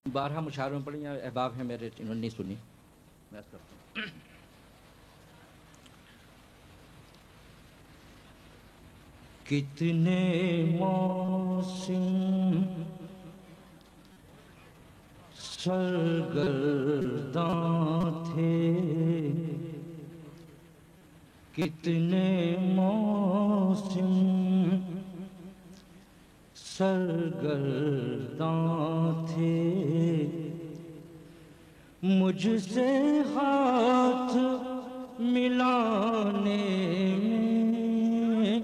12 مشاعروں میں پڑھی احباب ہیں میرے، انہوں نے نہیں سنی، میں عرض کرتا ہوں۔ کتنے موسم سرگرداں تھے، کتنے موسم سرگرداں تھے، مجھ سے ہاتھ ملانے میں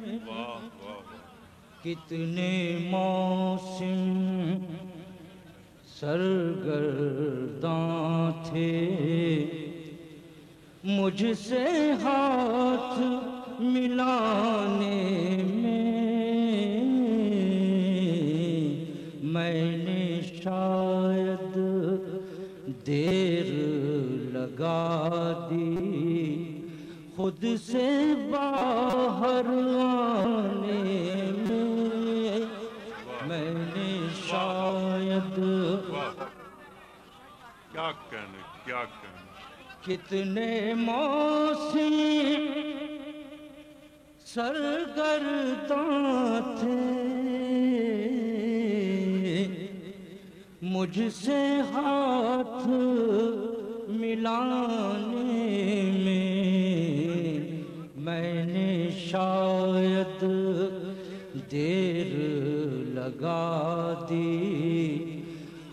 کتنے موسم سرگرداں تھے، مجھ سے ہاتھ ملانے میں نے شاید دیر لگا دی خود سے باہر آنے میں نے شاید کیا کہنے کتنے موسم سرگرداں تھے، مجھ سے ہاتھ ملانے میں نے شاید دیر لگا دی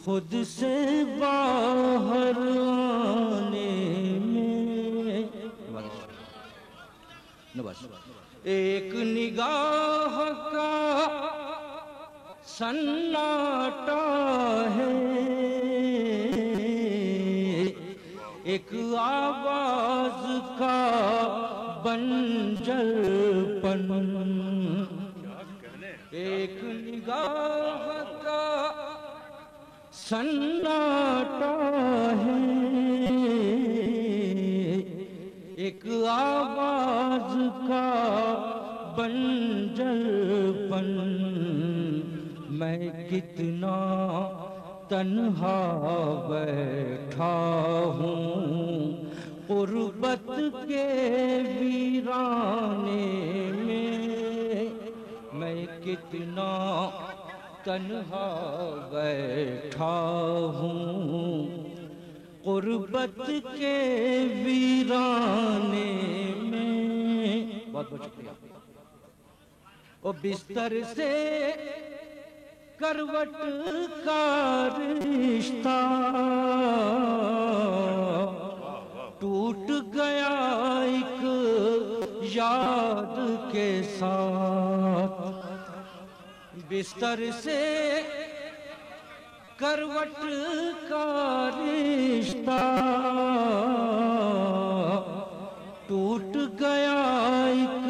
خود سے باہر آنے میں۔ ایک نگاہ کا سناٹا ہے، ایک آواز کا بنجر پن، ایک نگاہ کا سناٹا ہے، ایک آواز کا بنجر پن، میں کتنا تنہا بیٹھا ہوں غربت کے ویرانے میں کتنا تنہا بیٹھا ہوں غربت کے ویرانے میں۔ بہت بہت شکریہ۔ او بستر سے کروٹ کا رشتہ ٹوٹ گیا ایک یاد کے ساتھ، بستر سے کروٹ کا رشتہ ٹوٹ گیا ایک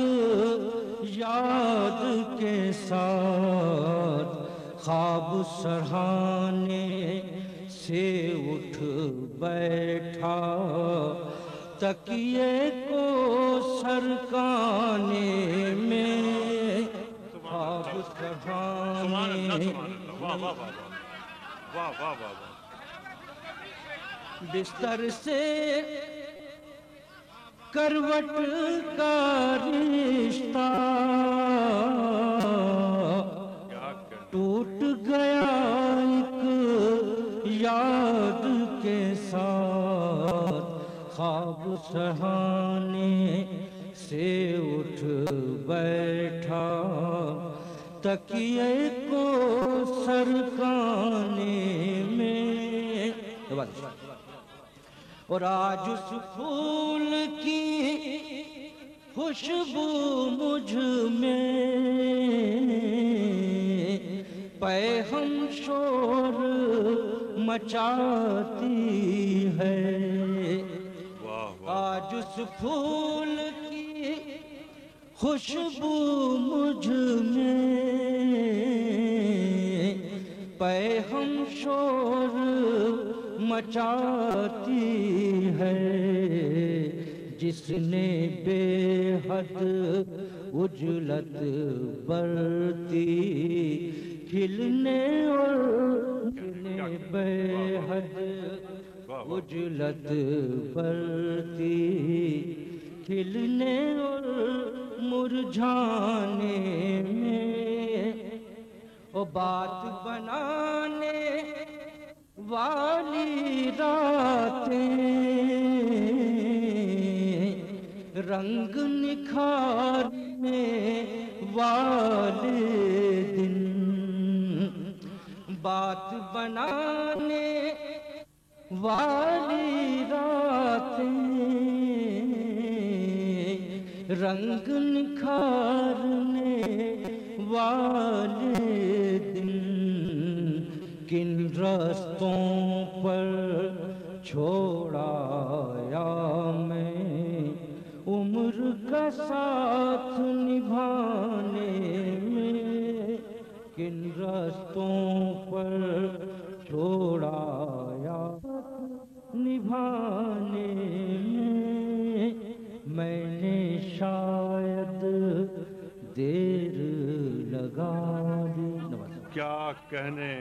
یاد کے ساتھ، خواب سرہانے سے اٹھ بیٹھا تکیے کو سرکانے میں، خواب سرہانے بستر سے کروٹ کا رشتہ ٹوٹ گیا ایک یاد کے ساتھ، خواب سرہانے سے اٹھ بیٹھا تکیے کو سرکانے میں۔ اور آج اس پھول کی خوشبو مجھ میں پے ہم شور مچاتی ہے، آج اس پھول کی خوشبو مجھ میں پے ہم شور مچاتی ہے، جس نے بے حد اجلت برتی کھلنے اور بے حد اجلت برتی کھلنے اور مرجھانے میں، او بات بنانے والی راتیں، رنگ نکھارنے والے دن، بات بنانے والی راتیں، رنگ نکھارنے والے دن، کن رستوں پر چھوڑایا میں عمر کا ساتھ نبھانے میں، کن رستوں پر چھوڑایا نبھانے میں نے شاید دیر لگا دی۔ کیا کہنے